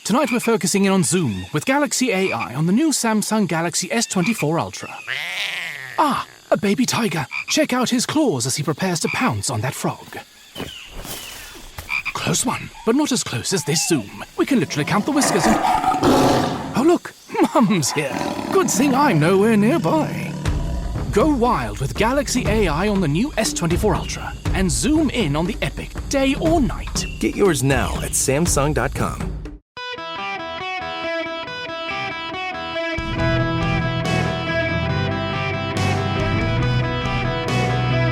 Tonight we're focusing in on Zoom with Galaxy AI on the new Samsung Galaxy S24 Ultra. Ah, a baby tiger. Check out his claws as he prepares to pounce on that frog. Close one, but not as close as this Zoom. We can literally count the whiskers and... Oh look, Mum's here. Good thing I'm nowhere nearby. Go wild with Galaxy AI on the new S24 Ultra and zoom in on the epic day or night. Get yours now at Samsung.com.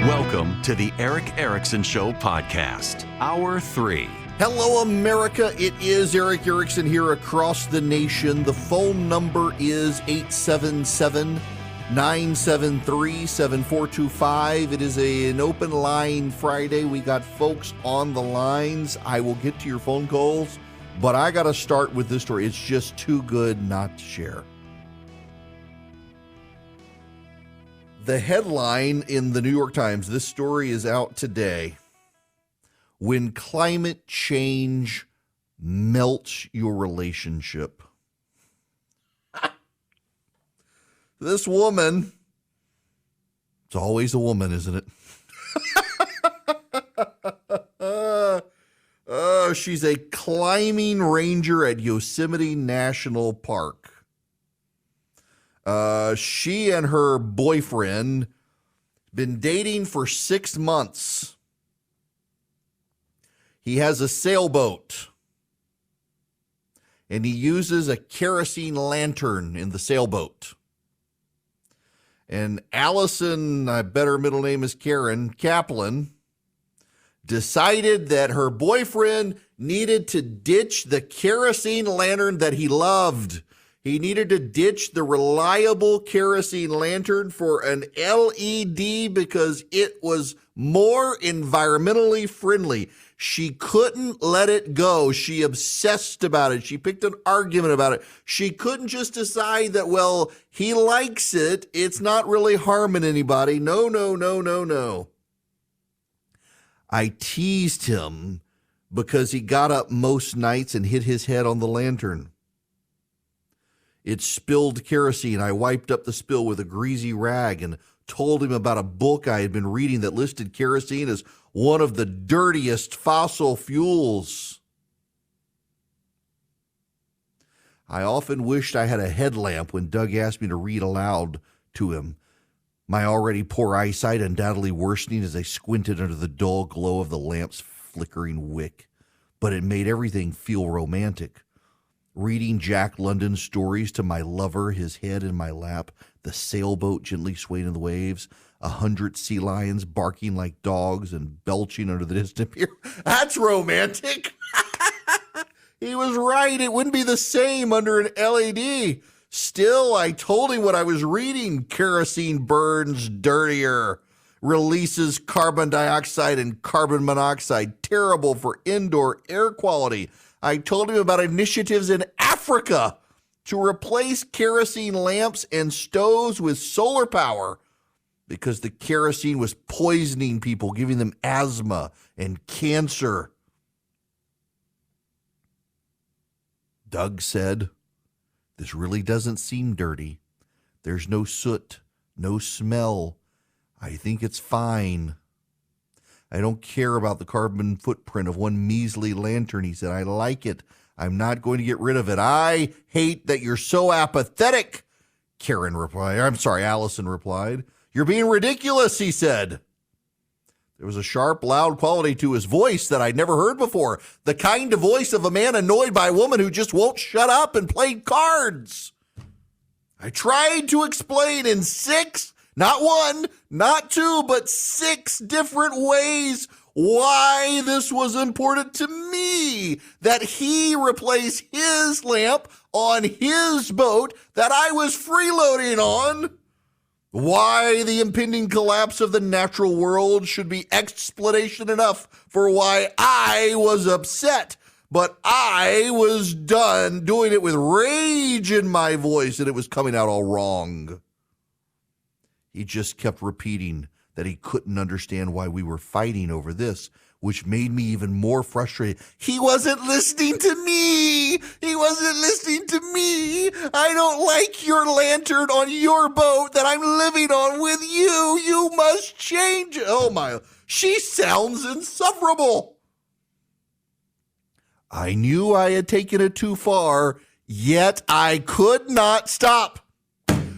Welcome to the Eric Erickson Show podcast, Hour 3. Hello, America. It is Eric Erickson here across the nation. The phone number is 877-973-7425. It is an open line Friday. We got folks on the lines. I will get to your phone calls, but I got to start with this story. It's just too good not to share. The headline in the New York Times, this story is out today. When climate change melts your relationship. This woman, it's always a woman, isn't it? She's a climbing ranger at Yosemite National Park. She and her boyfriend been dating for 6 months. He has a sailboat, and he uses a kerosene lantern in the sailboat. And Allison, I bet her middle name is Karen Kaplan, decided that her boyfriend needed to ditch the kerosene lantern that he loved. He needed to ditch the reliable kerosene lantern for an LED because it was more environmentally friendly. She couldn't let it go. She obsessed about it. She picked an argument about it. She couldn't just decide that, well, he likes it. It's not really harming anybody. No. I teased him because he got up most nights and hit his head on the lantern. It spilled kerosene. I wiped up the spill with a greasy rag and told him about a book I had been reading that listed kerosene as one of the dirtiest fossil fuels. I often wished I had a headlamp when Doug asked me to read aloud to him, my already poor eyesight undoubtedly worsening as I squinted under the dull glow of the lamp's flickering wick. But it made everything feel romantic. Reading Jack London stories to my lover, his head in my lap, the sailboat gently swaying in the waves, 100 sea lions barking like dogs and belching under the distant pier. That's romantic. He was right. It wouldn't be the same under an LED. Still, I told him what I was reading. Kerosene burns dirtier, releases carbon dioxide and carbon monoxide, terrible for indoor air quality. I told him about initiatives in Africa to replace kerosene lamps and stoves with solar power because the kerosene was poisoning people, giving them asthma and cancer. Doug said, "This really doesn't seem dirty. There's no soot, no smell. I think it's fine. I don't care about the carbon footprint of one measly lantern," he said. "I like it. I'm not going to get rid of it. I hate that you're so apathetic," Allison replied. "You're being ridiculous," he said. There was a sharp, loud quality to his voice that I'd never heard before. The kind of voice of a man annoyed by a woman who just won't shut up and play cards. I tried to explain in 6, not 1, not 2, but 6 different ways why this was important to me, that he replace his lamp on his boat that I was freeloading on, why the impending collapse of the natural world should be explanation enough for why I was upset. But I was done doing it with rage in my voice, and it was coming out all wrong. He just kept repeating that he couldn't understand why we were fighting over this, which made me even more frustrated. He wasn't listening to me. He wasn't wasn't listening to me. I don't like your lantern on your boat that I'm living on with you. You must change. Oh my, she sounds insufferable. I knew I had taken it too far, yet I could not stop.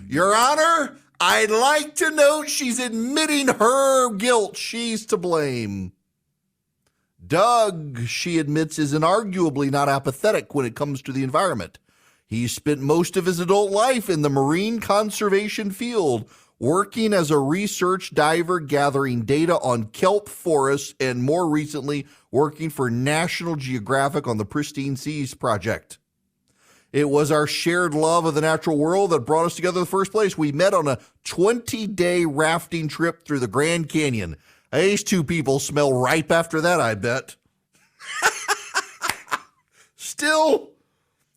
Your Honor, I'd like to note she's admitting her guilt. She's to blame. Doug, she admits, is inarguably not apathetic when it comes to the environment. He spent most of his adult life in the marine conservation field, working as a research diver, gathering data on kelp forests, and more recently, working for National Geographic on the Pristine Seas project. It was our shared love of the natural world that brought us together in the first place. We met on a 20-day rafting trip through the Grand Canyon. These two people smell ripe after that, I bet. Still,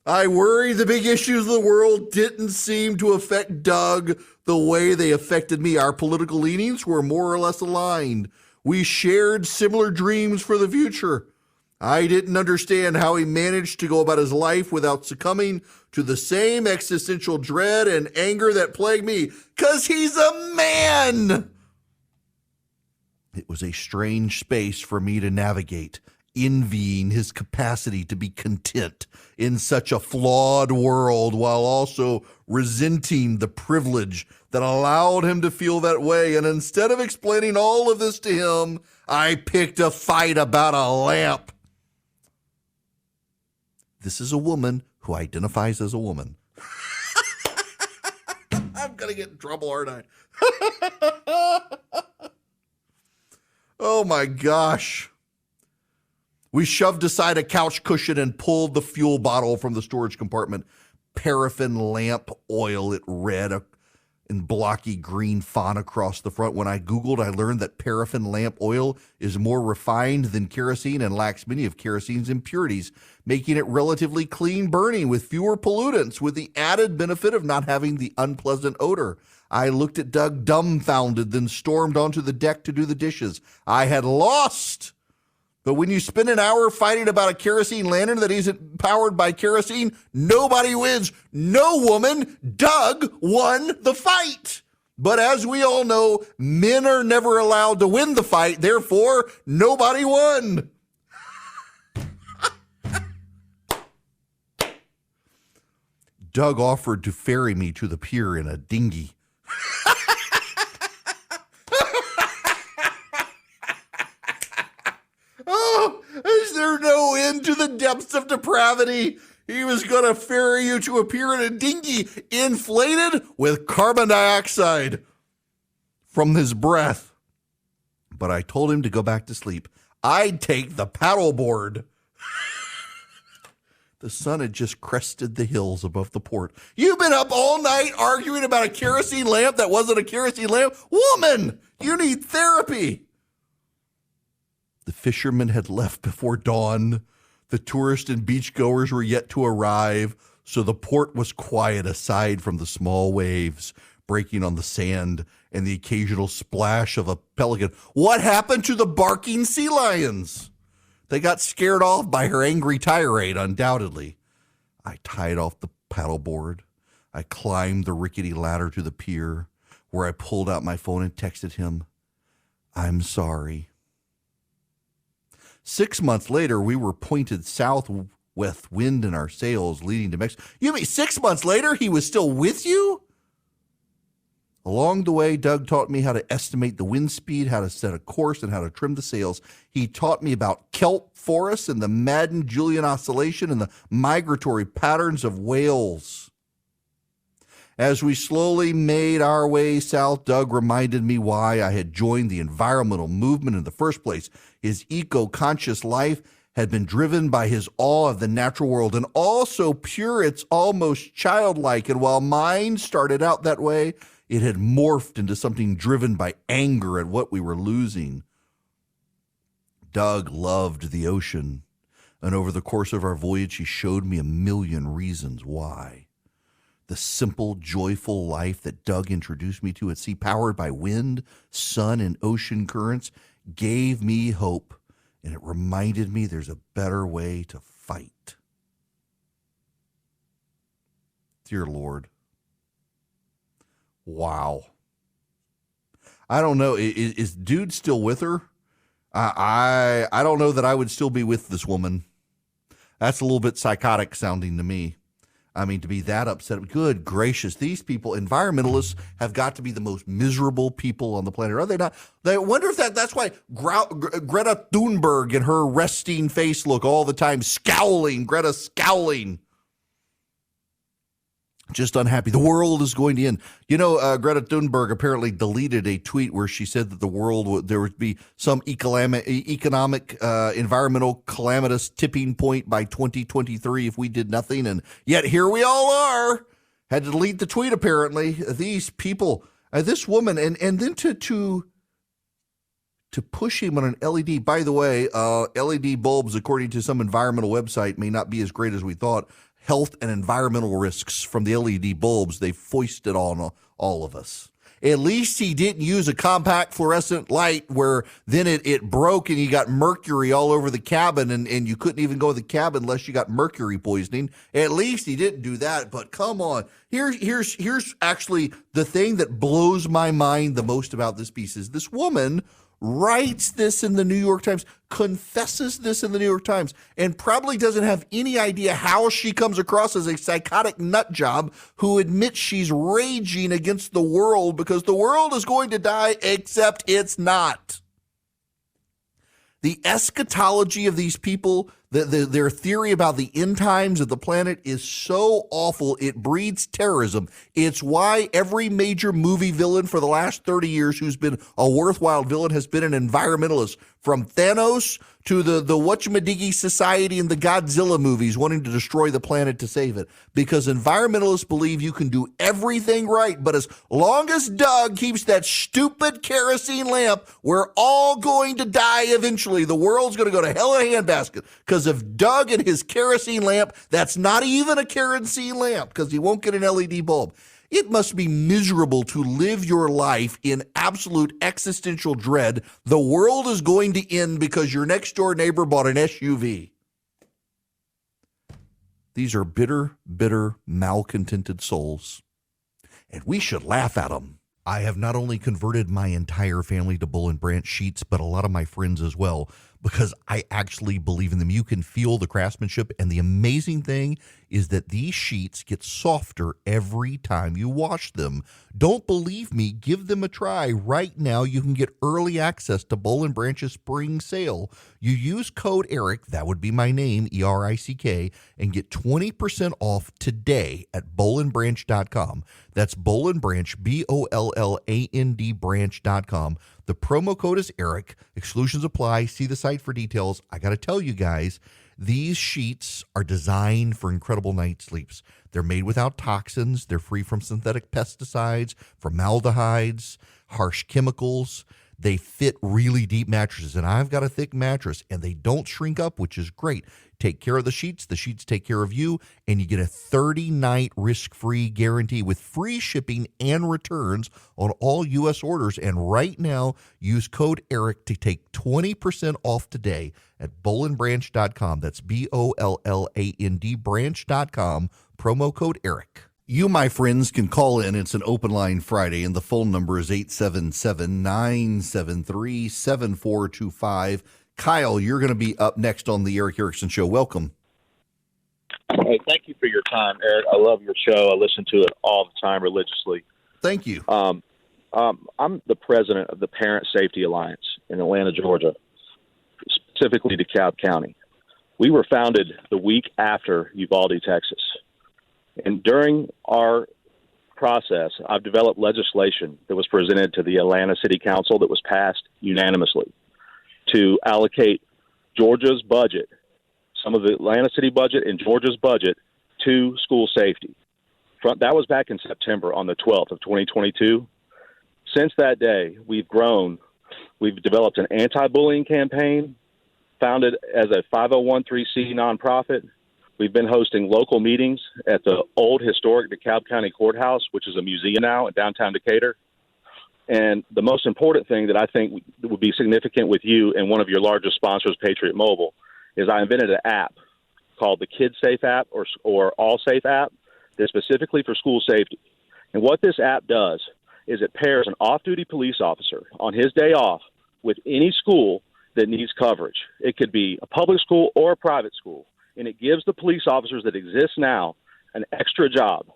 I worry the big issues of the world didn't seem to affect Doug the way they affected me. Our political leanings were more or less aligned. We shared similar dreams for the future. I didn't understand how he managed to go about his life without succumbing to the same existential dread and anger that plagued me, 'cause he's a man. It was a strange space for me to navigate, envying his capacity to be content in such a flawed world while also resenting the privilege that allowed him to feel that way. And instead of explaining all of this to him, I picked a fight about a lamp. This is a woman who identifies as a woman. I'm going to get in trouble, aren't I? Oh my gosh. We shoved aside a couch cushion and pulled the fuel bottle from the storage compartment. Paraffin lamp oil, it read in blocky green font across the front. When I Googled, I learned that paraffin lamp oil is more refined than kerosene and lacks many of kerosene's impurities, making it relatively clean burning with fewer pollutants, with the added benefit of not having the unpleasant odor. I looked at Doug dumbfounded, then stormed onto the deck to do the dishes. I had lost. But when you spend an hour fighting about a kerosene lantern that isn't powered by kerosene, nobody wins. No woman. Doug won the fight. But as we all know, men are never allowed to win the fight. Therefore, nobody won. Doug offered to ferry me to the pier in a dinghy. Oh, is there no end to the depths of depravity? He was going to ferry you to a pier in a dinghy inflated with carbon dioxide from his breath. But I told him to go back to sleep. I'd take the paddleboard. The sun had just crested the hills above the port. You've been up all night arguing about a kerosene lamp that wasn't a kerosene lamp? Woman, you need therapy. The fishermen had left before dawn. The tourists and beachgoers were yet to arrive, so the port was quiet aside from the small waves breaking on the sand and the occasional splash of a pelican. What happened to the barking sea lions? They got scared off by her angry tirade, undoubtedly. I tied off the paddleboard. I climbed the rickety ladder to the pier, where I pulled out my phone and texted him, "I'm sorry." 6 months later, we were pointed south with wind in our sails leading to Mexico. You mean 6 months later, he was still with you? Along the way, Doug taught me how to estimate the wind speed, how to set a course, and how to trim the sails. He taught me about kelp forests and the Madden-Julian oscillation and the migratory patterns of whales. As we slowly made our way south, Doug reminded me why I had joined the environmental movement in the first place. His eco-conscious life had been driven by his awe of the natural world, and all so pure it's almost childlike. And while mine started out that way, it had morphed into something driven by anger at what we were losing. Doug loved the ocean, and over the course of our voyage, he showed me a million reasons why. The simple, joyful life that Doug introduced me to at sea, powered by wind, sun, and ocean currents, gave me hope, and it reminded me there's a better way to fight. Dear Lord. Wow. I don't know. Is dude still with her? I don't know that I would still be with this woman. That's a little bit psychotic sounding to me. I mean, to be that upset. Good gracious. These people, environmentalists, have got to be the most miserable people on the planet. Are they not? I wonder if that's why Greta Thunberg and her resting face look all the time, scowling. Greta scowling. Just unhappy. The world is going to end. You know, Greta Thunberg apparently deleted a tweet where she said that the world there would be some economic, environmental calamitous tipping point by 2023 if we did nothing. And yet here we all are. Had to delete the tweet, apparently. These people, this woman, and then to push him on an LED. By the way, LED bulbs, according to some environmental website, may not be as great as we thought. Health and environmental risks from the LED bulbs they foisted on all of us. At least he didn't use a compact fluorescent light where then it broke and you got mercury all over the cabin and you couldn't even go in the cabin unless you got mercury poisoning. At least he didn't do that. But come on, here's actually the thing that blows my mind the most about this piece is this woman writes this in the New York Times, confesses this in the New York Times, and probably doesn't have any idea how she comes across as a psychotic nut job who admits she's raging against the world because the world is going to die, except it's not. The eschatology of these people, their theory about the end times of the planet is so awful, it breeds terrorism. It's why every major movie villain for the last 30 years who's been a worthwhile villain has been an environmentalist, from Thanos to the whatchamadigi society in the Godzilla movies wanting to destroy the planet to save it. Because environmentalists believe you can do everything right, but as long as Doug keeps that stupid kerosene lamp, we're all going to die eventually. The world's going to go to hell in a handbasket. Because if Doug and his kerosene lamp, that's not even a kerosene lamp because he won't get an LED bulb. It must be miserable to live your life in absolute existential dread. The world is going to end because your next door neighbor bought an SUV. These are bitter, bitter, malcontented souls, and we should laugh at them. I have not only converted my entire family to Bull and Branch sheets, but a lot of my friends as well, because I actually believe in them. You can feel the craftsmanship, and the amazing thing is that these sheets get softer every time you wash them. Don't believe me? Give them a try. Right now, you can get early access to Bull and Branch's spring sale. You use code ERIC, that would be my name, ERICK, and get 20% off today at bowlandbranch.com. That's Boll and Branch, BOLLAND branch.com. The promo code is ERIC. Exclusions apply. See the site for details. I got to tell you guys, these sheets are designed for incredible night sleeps. They're made without toxins. They're free from synthetic pesticides, formaldehydes, harsh chemicals. They fit really deep mattresses, and I've got a thick mattress, and they don't shrink up, which is great. Take care of the sheets take care of you, and you get a 30-night risk-free guarantee with free shipping and returns on all U.S. orders. And right now, use code ERIC to take 20% off today at bowlandbranch.com. That's BOLLAND branch.com, promo code ERIC. You, my friends, can call in. It's an open line Friday, and the phone number is 877-973-7425. Kyle, you're going to be up next on the Eric Erickson Show. Welcome. Hey, thank you for your time, Eric. I love your show. I listen to it all the time religiously. Thank you. I'm the president of the Parent Safety Alliance in Atlanta, Georgia, specifically DeKalb County. We were founded the week after Uvalde, Texas. And during our process, I've developed legislation that was presented to the Atlanta City Council that was passed unanimously to allocate Georgia's budget, some of the Atlanta City budget and Georgia's budget, to school safety. That was back in September on the 12th of 2022. Since that day, we've grown. We've developed an anti-bullying campaign, founded as a 501(c)(3) nonprofit. We've been hosting local meetings at the old historic DeKalb County Courthouse, which is a museum now in downtown Decatur. And the most important thing that I think would be significant with you and one of your largest sponsors, Patriot Mobile, is I invented an app called the Kid Safe app or All Safe app that's specifically for school safety. And what this app does is it pairs an off-duty police officer on his day off with any school that needs coverage. It could be a public school or a private school. And it gives the police officers that exist now an extra job.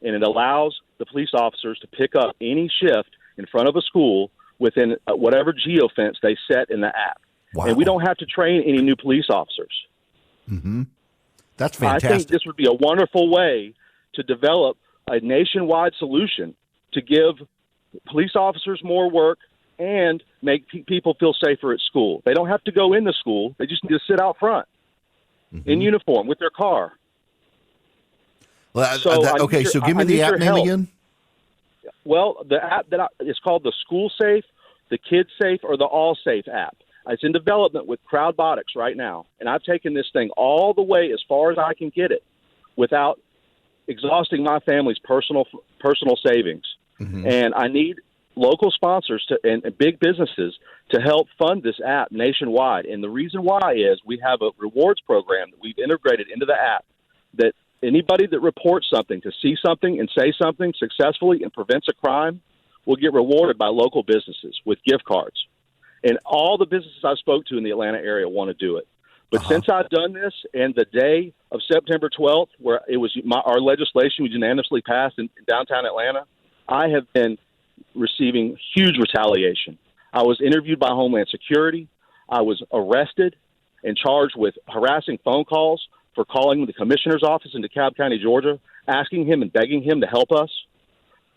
And it allows the police officers to pick up any shift in front of a school within whatever geofence they set in the app. Wow. And we don't have to train any new police officers. Mm-hmm. That's fantastic. I think this would be a wonderful way to develop a nationwide solution to give police officers more work and make people feel safer at school. They don't have to go in the school. They just need to sit out front in uniform with their car. Well, So give me the app name again. Well, the app is called the School Safe, the Kid Safe, or the All Safe app. It's in development with Crowdbotics right now, and I've taken this thing all the way as far as I can get it without exhausting my family's personal savings. Mm-hmm. And I need local sponsors and big businesses to help fund this app nationwide. And the reason why is we have a rewards program that we've integrated into the app that anybody that reports something, to see something and say something successfully and prevents a crime, will get rewarded by local businesses with gift cards. And all the businesses I spoke to in the Atlanta area want to do it. But since I've done this, and the day of September 12th, where it was our legislation was unanimously passed in downtown Atlanta, I have been receiving huge retaliation. I was interviewed by Homeland Security. I was arrested and charged with harassing phone calls for calling the commissioner's office in DeKalb County, Georgia, asking him and begging him to help us.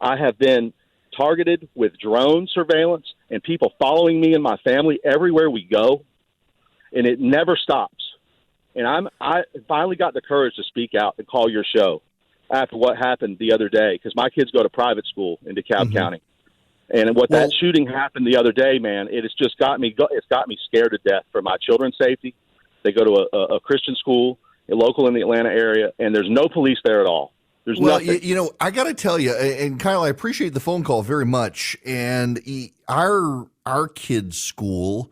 I have been targeted with drone surveillance and people following me and my family everywhere we go, and it never stops. And I finally got the courage to speak out and call your show after what happened the other day, because my kids go to private school in DeKalb County. And that shooting happened the other day, man, it's just got me scared to death for my children's safety. They go to a Christian school, local in the Atlanta area, and there's no police there at all. There's nothing. I got to tell you, and Kyle, I appreciate the phone call very much. And our kids' school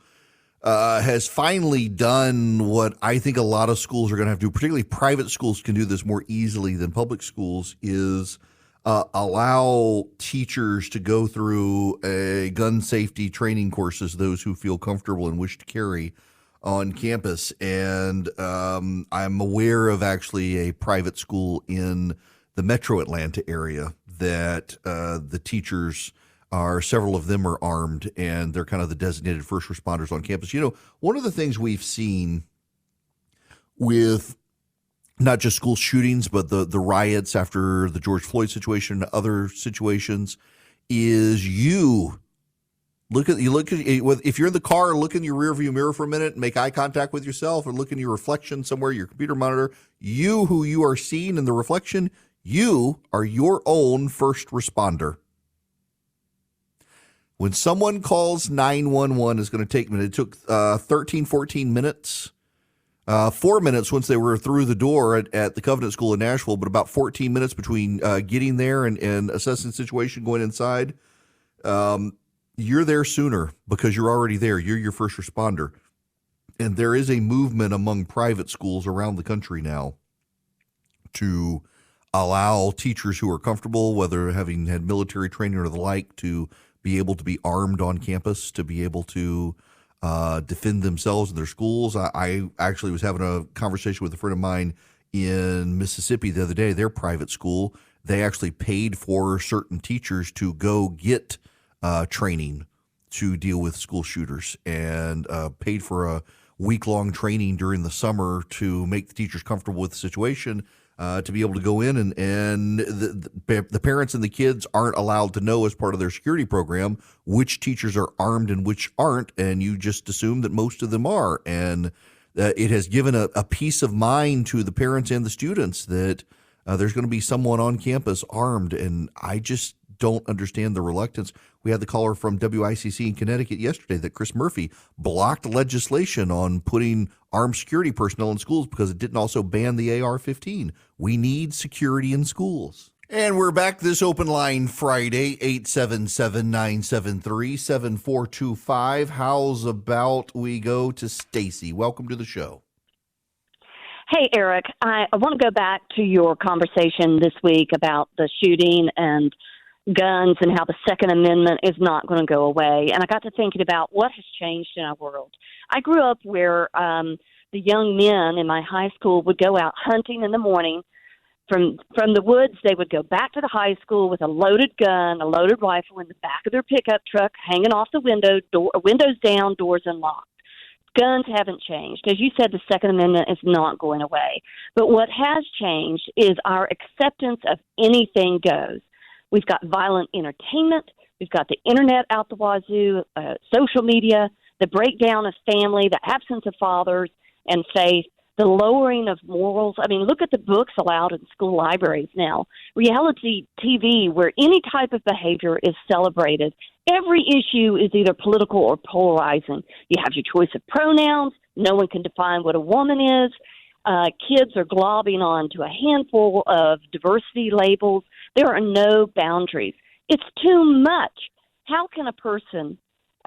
has finally done what I think a lot of schools are going to have to do, particularly private schools can do this more easily than public schools, is allow teachers to go through a gun safety training courses, those who feel comfortable and wish to carry on campus. And I'm aware of actually a private school in the metro Atlanta area that the teachers several of them are armed, and they're kind of the designated first responders on campus. One of the things we've seen with not just school shootings, but the riots after the George Floyd situation and other situations is if you're in the car, look in your rearview mirror for a minute and make eye contact with yourself, or look in your reflection somewhere, your computer monitor. You who you are seeing in the reflection, you are your own first responder. When someone calls 911, it's going to take a minute. It took 13, 14 minutes, 4 minutes once they were through the door at the Covenant School in Nashville, but about 14 minutes between getting there and assessing the situation, going inside. You're there sooner because you're already there. You're your first responder. And there is a movement among private schools around the country now to allow teachers who are comfortable, whether having had military training or the like, to be able to be armed on campus, to be able to defend themselves in their schools. I actually was having a conversation with a friend of mine in Mississippi the other day. Their private school, they actually paid for certain teachers to go get training to deal with school shooters, and paid for a week-long training during the summer to make the teachers comfortable with the situation, to be able to go in, and the parents and the kids aren't allowed to know as part of their security program which teachers are armed and which aren't, and you just assume that most of them are. And it has given a peace of mind to the parents and the students that there's going to be someone on campus armed, and I just don't understand the reluctance. We had the caller from WICC in Connecticut yesterday that Chris Murphy blocked legislation on putting armed security personnel in schools because it didn't also ban the AR-15. We need security in schools. And we're back this open line Friday, 877-973-7425. How's about we go to Stacy? Welcome to the show. Hey, Eric, I want to go back to your conversation this week about the shooting and guns and how the Second Amendment is not going to go away. And I got to thinking about what has changed in our world. I grew up where the young men in my high school would go out hunting in the morning. From the woods, they would go back to the high school with a loaded gun, a loaded rifle in the back of their pickup truck, hanging off the windows down, doors unlocked. Guns haven't changed. As you said, the Second Amendment is not going away. But what has changed is our acceptance of anything goes. We've got violent entertainment. We've got the internet out the wazoo, social media, the breakdown of family, the absence of fathers and faith, the lowering of morals. I mean, look at the books allowed in school libraries now. Reality TV, where any type of behavior is celebrated. Every issue is either political or polarizing. You have your choice of pronouns. No one can define what a woman is. Kids are globbing on to a handful of diversity labels. There are no boundaries. It's too much. How can a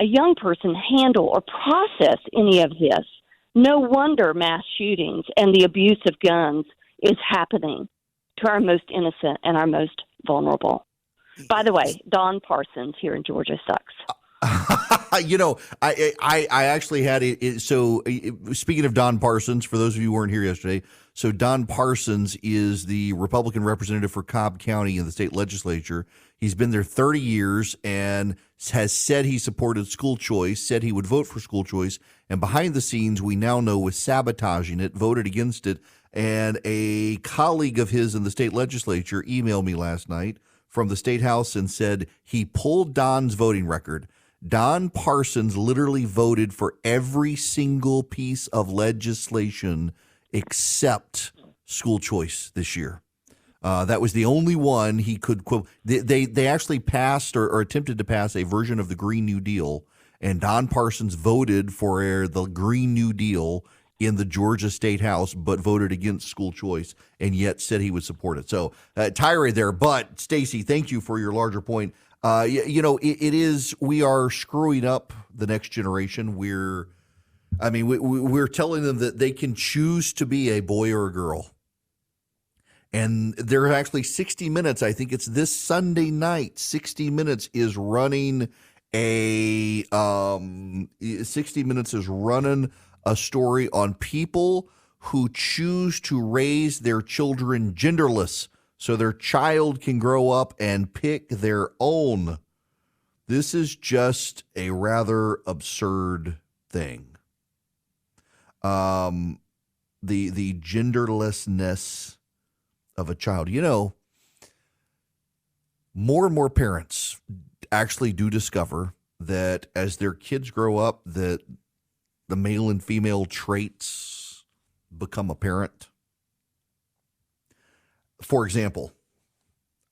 young person, handle or process any of this? No wonder mass shootings and the abuse of guns is happening to our most innocent and our most vulnerable. By the way, Don Parsons here in Georgia sucks. I actually had it. So speaking of Don Parsons, for those of you who weren't here yesterday, so Don Parsons is the Republican representative for Cobb County in the state legislature. He's been there 30 years and has said he supported school choice, said he would vote for school choice. And behind the scenes, we now know was sabotaging it, voted against it. And a colleague of his in the state legislature emailed me last night from the state house and said he pulled Don's voting record. Don Parsons literally voted for every single piece of legislation except school choice this year. That was the only one he could quote. They actually passed or attempted to pass a version of the Green New Deal, and Don Parsons voted for the Green New Deal in the Georgia State House, but voted against school choice and yet said he would support it. So tirade there. But Stacey, thank you for your larger point. It is, we are screwing up the next generation. We're telling them that they can choose to be a boy or a girl. And there are actually 60 Minutes. I think it's this Sunday night. 60 Minutes is running a story on people who choose to raise their children genderless so their child can grow up and pick their own. This is just a rather absurd thing. The genderlessness of a child. More and more parents actually do discover that as their kids grow up, that the male and female traits become apparent. For example,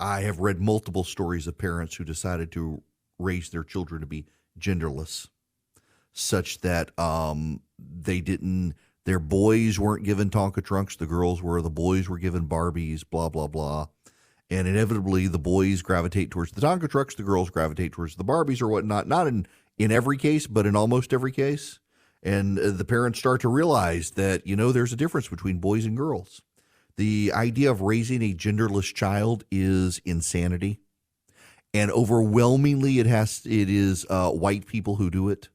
I have read multiple stories of parents who decided to raise their children to be genderless, such that their boys weren't given Tonka trunks, the girls were, the boys were given Barbies, blah, blah, blah. And inevitably, the boys gravitate towards the Tonka trucks, the girls gravitate towards the Barbies or whatnot, not in every case, but in almost every case. And the parents start to realize that, there's a difference between boys and girls. The idea of raising a genderless child is insanity. And overwhelmingly, it is white people who do it.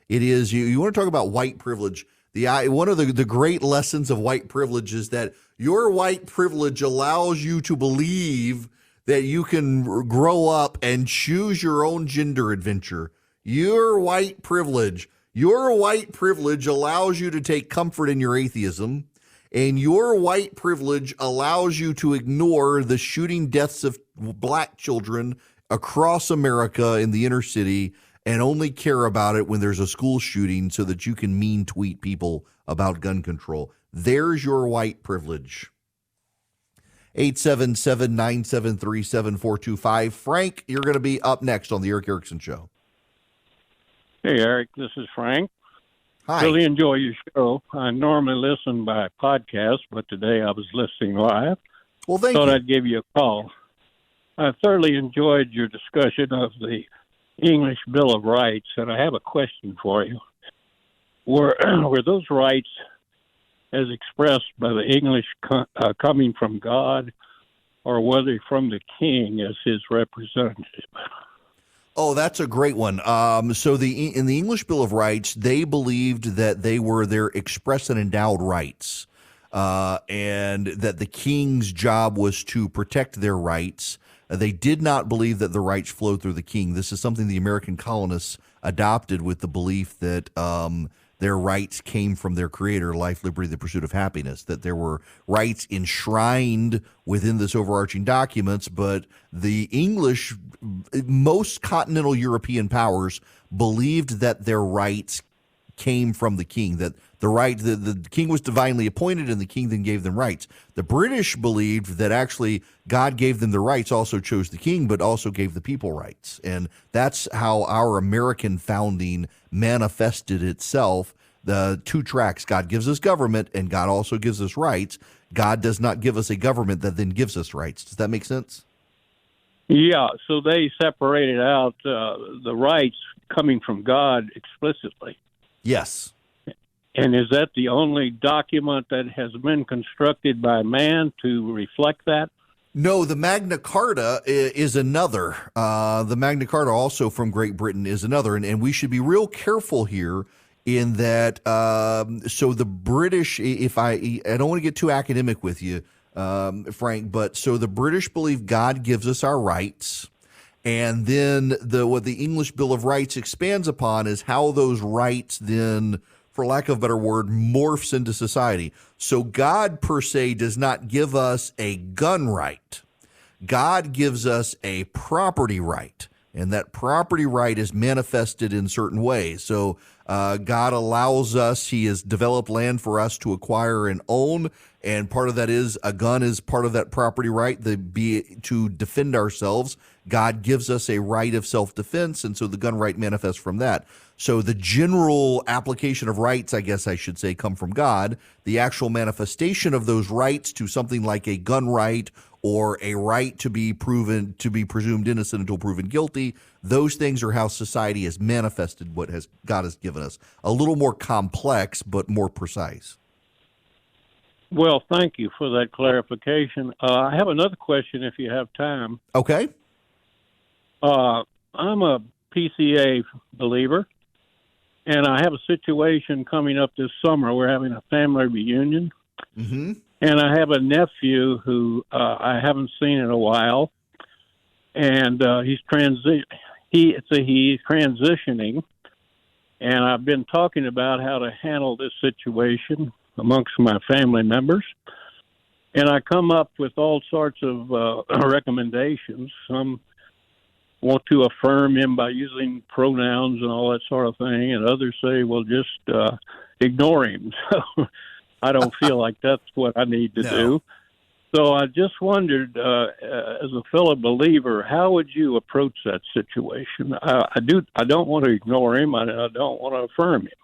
It is, you want to talk about white privilege. One of the great lessons of white privilege is that your white privilege allows you to believe that you can grow up and choose your own gender adventure. Your white privilege allows you to take comfort in your atheism, and your white privilege allows you to ignore the shooting deaths of black children across America in the inner city and only care about it when there's a school shooting so that you can mean tweet people about gun control. There's your white privilege. 877-973-7425. Frank, you're going to be up next on the Eric Erickson Show. Hey, Eric, this is Frank. Hi. Really enjoy your show. I normally listen by podcast, but today I was listening live. Well, thank you. Thought I'd give you a call. I thoroughly enjoyed your discussion of the English Bill of Rights, and I have a question for you. Were those rights as expressed by the English coming from God, or whether from the king as his representative? Oh, that's a great one. So in the English Bill of Rights, they believed that they were their express and endowed rights, and that the king's job was to protect their rights. They did not believe that the rights flowed through the king. This is something the American colonists adopted with the belief that their rights came from their creator, life, liberty, the pursuit of happiness, that there were rights enshrined within this overarching documents. But the English, most continental European powers believed that their rights came from the king, that the king was divinely appointed and the king then gave them rights. The British believed that actually God gave them the rights, also chose the king, but also gave the people rights. And that's how our American founding manifested itself. The two tracks: God gives us government and God also gives us rights. God does not give us a government that then gives us rights. Does that make sense? Yeah, so they separated out the rights coming from God explicitly. Yes. And is that the only document that has been constructed by man to reflect that? No, the Magna Carta is another. The Magna Carta, also from Great Britain, is another. And we should be real careful here in that. So the British, I don't want to get too academic with you, Frank, but so the British believe God gives us our rights. And then what the English Bill of Rights expands upon is how those rights then, for lack of a better word, morphs into society. So God per se does not give us a gun right. God gives us a property right, and that property right is manifested in certain ways. So God allows us, he has developed land for us to acquire and own, and part of that is a gun is part of that property right, to defend ourselves. God gives us a right of self-defense, and so the gun right manifests from that. So the general application of rights, I guess I should say, come from God. The actual manifestation of those rights to something like a gun right or a right to be presumed innocent until proven guilty, those things are how society has manifested what God has given us. A little more complex, but more precise. Well, thank you for that clarification. I have another question if you have time. Okay. I'm a PCA believer, and I have a situation coming up this summer. We're having a family reunion, and I have a nephew who I haven't seen in a while, and he's transitioning, and I've been talking about how to handle this situation amongst my family members, and I come up with all sorts of recommendations. Some want to affirm him by using pronouns and all that sort of thing, and others say, well, just ignore him. So I don't feel like that's what I need to do. So I just wondered, as a fellow believer, how would you approach that situation? I don't want to ignore him. I don't want to affirm him.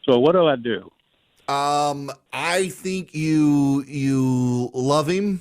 So what do I do? I think you love him.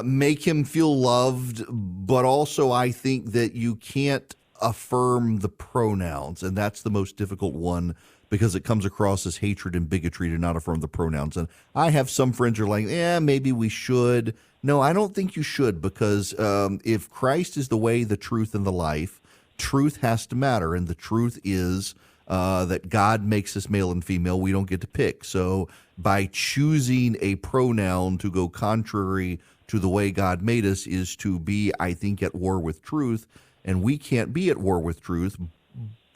Make him feel loved, but also I think that you can't affirm the pronouns, and that's the most difficult one because it comes across as hatred and bigotry to not affirm the pronouns. And I have some friends who are like, maybe we should. No, I don't think you should, because if Christ is the way, the truth, and the life, truth has to matter, and the truth is that God makes us male and female. We don't get to pick. So by choosing a pronoun to go contrary to the way God made us is to be, I think, at war with truth, and we can't be at war with truth.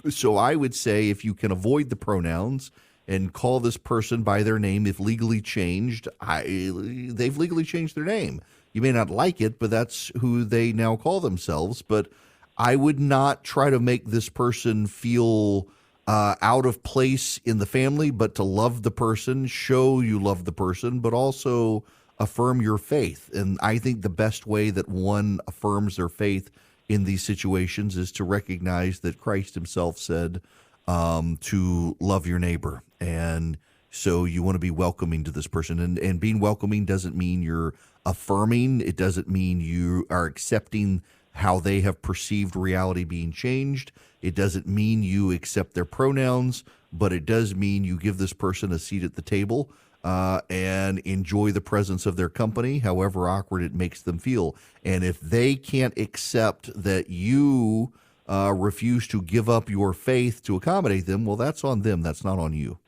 So I would say if you can avoid the pronouns and call this person by their name, if legally changed, they've legally changed their name. You may not like it, but that's who they now call themselves. But I would not try to make this person feel out of place in the family, but to love the person, show you love the person, but also affirm your faith. And I think the best way that one affirms their faith in these situations is to recognize that Christ himself said to love your neighbor. And so you want to be welcoming to this person. And being welcoming doesn't mean you're affirming. It doesn't mean you are accepting how they have perceived reality being changed. It doesn't mean you accept their pronouns, but it does mean you give this person a seat at the table and enjoy the presence of their company, however awkward it makes them feel. And if they can't accept that you refuse to give up your faith to accommodate them, well, that's on them. That's not on you.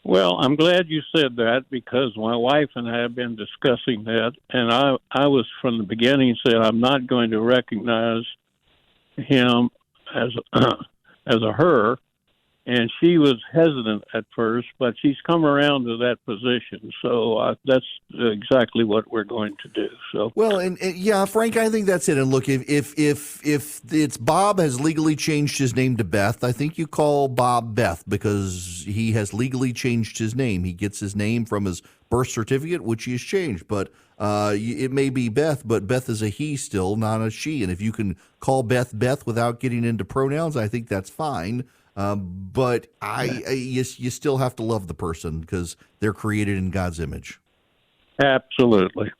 Well, I'm glad you said that, because my wife and I have been discussing that, and I was from the beginning said I'm not going to recognize him as a her, and she was hesitant at first, but she's come around to that position. So that's exactly what we're going to do. So well, and yeah, Frank, I think that's it. And look, if it's Bob has legally changed his name to Beth, I think you call Bob Beth, because he has legally changed his name. He gets his name from his birth certificate, which he has changed. But it may be Beth, but Beth is a he still, not a she. And if you can call Beth Beth without getting into pronouns, I think that's fine. But you still have to love the person, because they're created in God's image. Absolutely.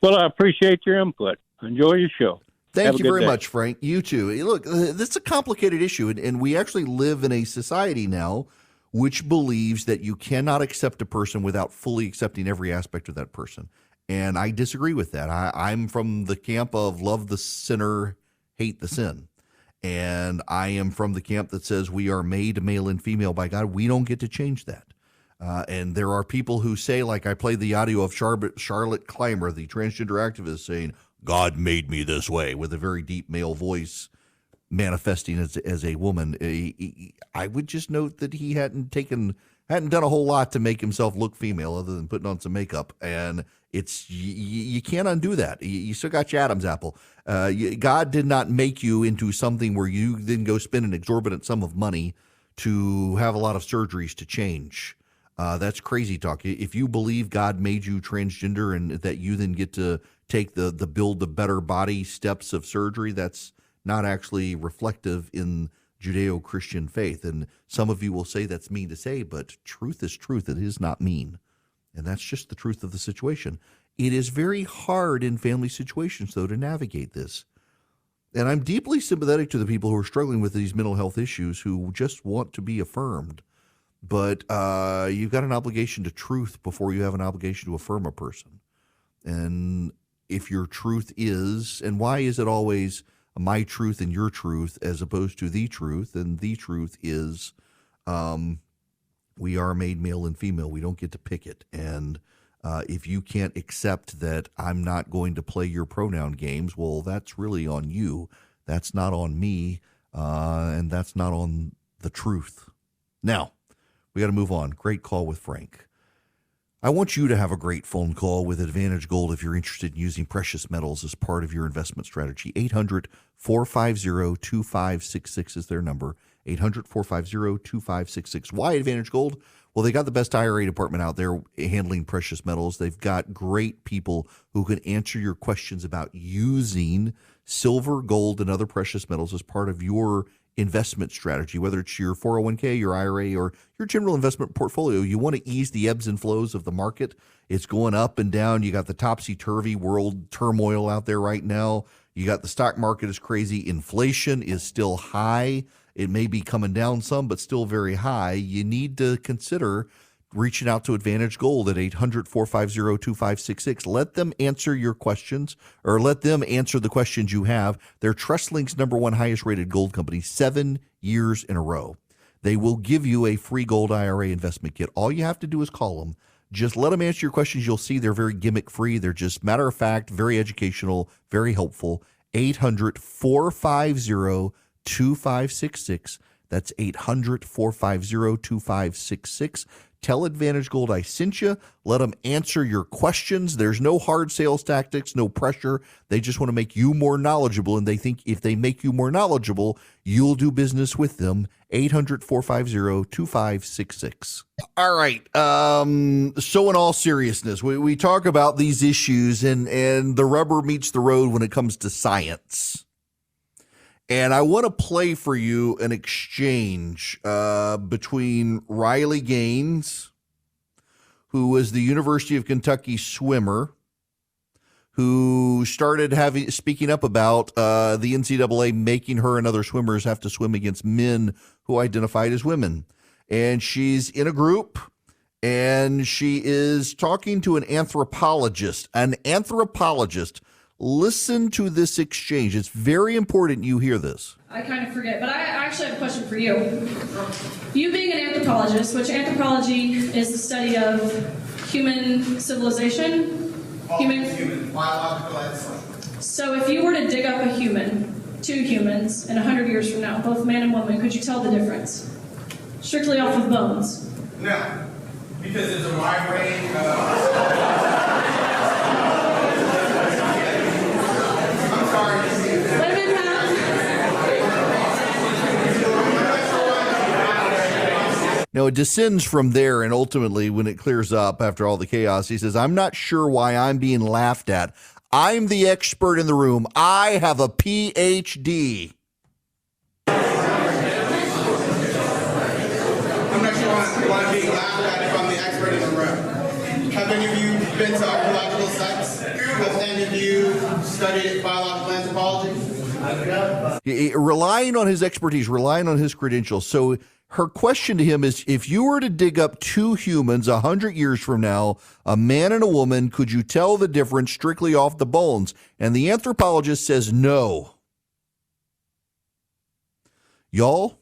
Well, I appreciate your input. Enjoy your show. Thank you very much, Frank. You too. Look, this is a complicated issue, and we actually live in a society now which believes that you cannot accept a person without fully accepting every aspect of that person. And I disagree with that. I'm from the camp of love the sinner, hate the sin. And I am from the camp that says we are made male and female by God. We don't get to change that. And there are people who say, like I played the audio of Charlotte Clymer, the transgender activist, saying, God made me this way, with a very deep male voice manifesting as a woman. I would just note that he hadn't done a whole lot to make himself look female other than putting on some makeup. And you can't undo that. You still got your Adam's apple. God did not make you into something where you then go spend an exorbitant sum of money to have a lot of surgeries to change. That's crazy talk. If you believe God made you transgender and that you then get to take the build a better body steps of surgery, that's not actually reflective in Judeo-Christian faith. And some of you will say that's mean to say, but truth is truth. It is not mean. And that's just the truth of the situation. It is very hard in family situations, though, to navigate this. And I'm deeply sympathetic to the people who are struggling with these mental health issues, who just want to be affirmed. But you've got an obligation to truth before you have an obligation to affirm a person. And if your truth is, and why is it always my truth and your truth as opposed to the truth? And the truth is we are made male and female. We don't get to pick it. And if you can't accept that I'm not going to play your pronoun games, well, that's really on you. That's not on me, and that's not on the truth. Now, we got to move on. Great call with Frank. I want you to have a great phone call with Advantage Gold if you're interested in using precious metals as part of your investment strategy. 800-450-2566 is their number. 800-450-2566. Why Advantage Gold? Well, they got the best IRA department out there handling precious metals. They've got great people who can answer your questions about using silver, gold, and other precious metals as part of your investment strategy, whether it's your 401k, your IRA, or your general investment portfolio. You want to ease the ebbs and flows of the market. It's going up and down. You got the topsy-turvy world turmoil out there right now. You got the stock market is crazy. Inflation is still high. It may be coming down some, but still very high. You need to consider reaching out to Advantage Gold at 800-450-2566. Let them answer your questions, or let them answer the questions you have. They're TrustLink's #1 highest rated gold company 7 years in a row. They will give you a free gold IRA investment kit. All you have to do is call them. Just let them answer your questions. You'll see they're very gimmick-free. They're just matter of fact, very educational, very helpful. 800-450-2566. That's 800-450-2566. Tell Advantage Gold I sent you. Let them answer your questions. There's no hard sales tactics, no pressure. They just want to make you more knowledgeable, and they think if they make you more knowledgeable, you'll do business with them. 800-450-2566. All right. So in all seriousness, we talk about these issues, and the rubber meets the road when it comes to science. And I want to play for you an exchange between Riley Gaines, who was the University of Kentucky swimmer, who started speaking up about the NCAA making her and other swimmers have to swim against men who identified as women. And she's in a group, and she is talking to an anthropologist. Listen to this exchange. It's very important you hear this. I kind of forget, but I actually have a question for you. You being an anthropologist, which anthropology is the study of human civilization, human biological excellence. So if you were to dig up a human, two humans, in 100 years from now, both man and woman, could you tell the difference? Strictly off of bones? No, because there's a wide range of... I'm sorry. Let him pass. Now, it descends from there, and ultimately, when it clears up after all the chaos, he says, I'm not sure why I'm being laughed at. I'm the expert in the room. I have a PhD. I'm not sure why I'm being laughed at if I'm the expert in the room. Have any of you been to archaeological sites? Have any of you studied biological anthropology? Relying on his expertise, relying on his credentials. So her question to him is, if you were to dig up two humans 100 years from now, a man and a woman, could you tell the difference strictly off the bones? And the anthropologist says no. Y'all,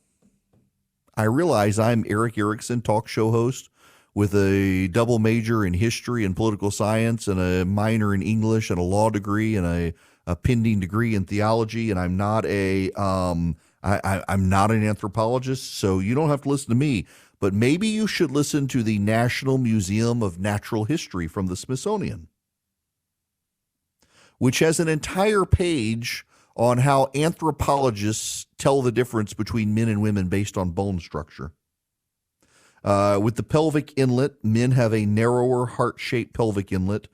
I realize I'm Eric Erickson, talk show host with a double major in history and political science and a minor in English and a law degree and a pending degree in theology, and I'm not I'm not an anthropologist, so you don't have to listen to me. But maybe you should listen to the National Museum of Natural History from the Smithsonian, which has an entire page on how anthropologists tell the difference between men and women based on bone structure. With the pelvic inlet, men have a narrower heart-shaped pelvic inlet.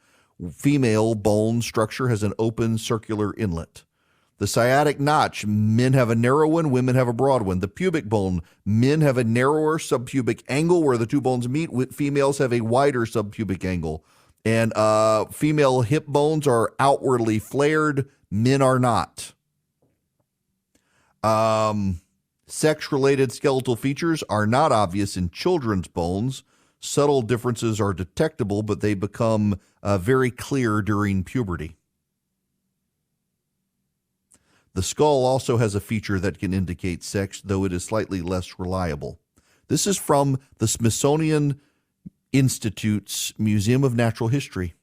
Female bone structure has an open circular inlet. The sciatic notch, men have a narrow one, women have a broad one. The pubic bone, men have a narrower subpubic angle where the two bones meet. Females have a wider subpubic angle. And female hip bones are outwardly flared, men are not. Sex-related skeletal features are not obvious in children's bones. Subtle differences are detectable, but they become very clear during puberty. The skull also has a feature that can indicate sex, though it is slightly less reliable. This is from the Smithsonian Institute's Museum of Natural History.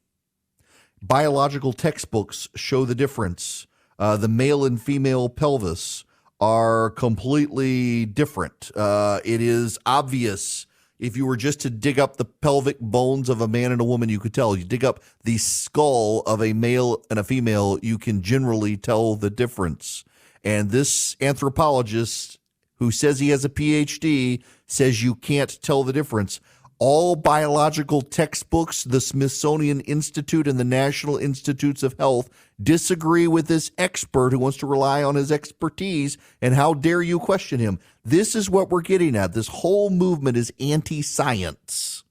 Biological textbooks show the difference. The male and female pelvis are completely different. It is obvious. If you were just to dig up the pelvic bones of a man and a woman, you could tell. You dig up the skull of a male and a female, you can generally tell the difference. And this anthropologist who says he has a PhD says you can't tell the difference. All biological textbooks, the Smithsonian Institute and the National Institutes of Health disagree with this expert who wants to rely on his expertise, and how dare you question him? This is what we're getting at. This whole movement is anti-science,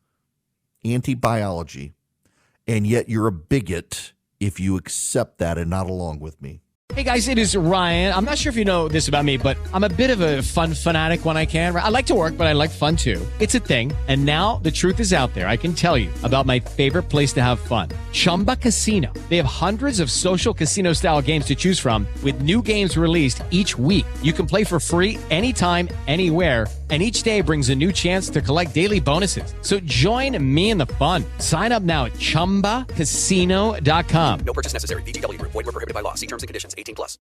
anti-biology, and yet you're a bigot if you accept that and not along with me. Hey guys, it is Ryan. I'm not sure if you know this about me, but I'm a bit of a fun fanatic when I can. I like to work, but I like fun too. It's a thing. And now the truth is out there. I can tell you about my favorite place to have fun. Chumba Casino. They have hundreds of social casino style games to choose from with new games released each week. You can play for free anytime, anywhere. And each day brings a new chance to collect daily bonuses. So join me in the fun. Sign up now at ChumbaCasino.com. No purchase necessary. VGW Group. Void where prohibited by law. See terms and conditions. 18+.